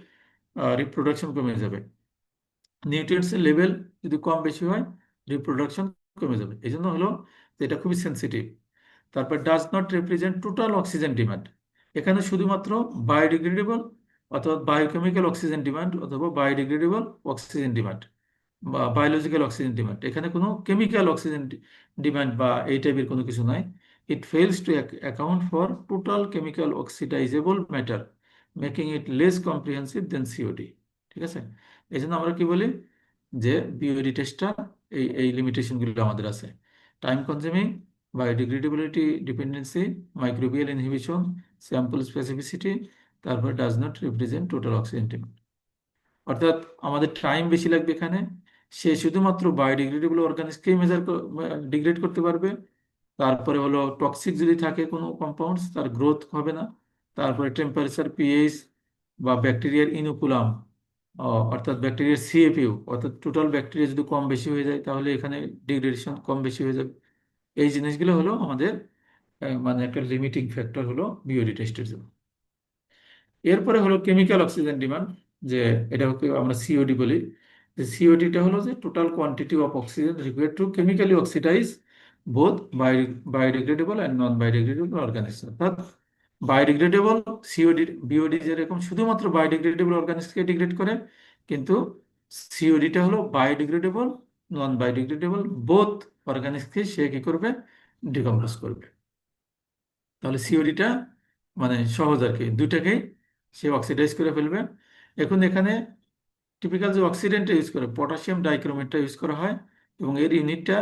রিপ্রোডাকশন কমে যাবে, নিউট্রিয়েন্টসের লেভেল যদি কম বেশি হয় রিপ্রোডাকশন কমে যাবে। এই জন্য হলো যে এটা খুবই সেন্সিটিভ। তারপর does not represent total oxygen demand, এখানে শুধুমাত্র বায়োডিগ্রেডেবল অথবা বায়োকেমিক্যাল অক্সিজেন ডিমান্ড অথবা বায়োডিগ্রেডেবল অক্সিজেন ডিমান্ড বা বায়োলজিক্যাল অক্সিজেন ডিমান্ড, এখানে কোনো কেমিক্যাল অক্সিজেন ডিমান্ড বা এই টাইপের কোনো কিছু নাই। It fails to account for total chemical oxidisable matter making it less comprehensive than COD. ঠিক আছে, এই জন্য আমরা কি বলি যে বিওডি টেস্টটা এই এই লিমিটেশনগুলো আমাদের আছে: time consuming, biodegradability, dependency, microbial inhibition, sample specificity, তারপর does not represent total oxygen demand. অর্থাৎ আমাদের টাইম বেশি লাগবে এখানে, সে শুধুমাত্র বায়োডিগ্রেডেবল অর্গানিজকেই ডিগ্রেড করতে পারবে। তারপরে হলো টক্সিক যদি থাকে কোনো কম্পাউন্ডস, তার গ্রোথ হবে না। তারপরে টেম্পারেচার, পিএইচ বা ব্যাকটেরিয়ার ইনোকুলাম, অর্থাৎ ব্যাকটেরিয়ার সিএফইউ, অর্থাৎ টোটাল ব্যাকটেরিয়া যদি কম বেশি হয়ে যায় তাহলে এখানে ডিগ্রেডেশন কম বেশি হয়ে যাবে। এই জিনিসগুলো হলো আমাদের মানে একটা লিমিটিং ফ্যাক্টর হলো বিওডি টেস্টের জন্য। এরপরে হলো কেমিক্যাল অক্সিজেন ডিমান্ড, যে এটা আমরা সিওডি বলি। যে সিওডিটা হলো যে total quantity of oxygen required to chemically oxidise both biodegradable and non biodegradable organism. অর্থাৎ বায়োডিগ্রেডেবল সিওডি, বিওডি যেরকম শুধুমাত্র বায়োডিগ্রেডেবল অর্গানিজকে ডিগ্রেড করে, কিন্তু সিওডিটা হলো বায়োডিগ্রেডেবল, নন বায়োডিগ্রেডেবল বোথ অর্গানিজকে সে কি করবে, ডিকম্পোজ করবে। তাহলে সিওডিটা মানে সহজ আর কি, দুইটাকেই সে অক্সিডাইজ করে ফেলবে। এখন এখানে টিপিক্যাল যে অক্সিডেন্টটা ইউজ করে পটাশিয়াম ডাইক্রোমেটটা ইউজ করা হয় এবং এর ইউনিটটা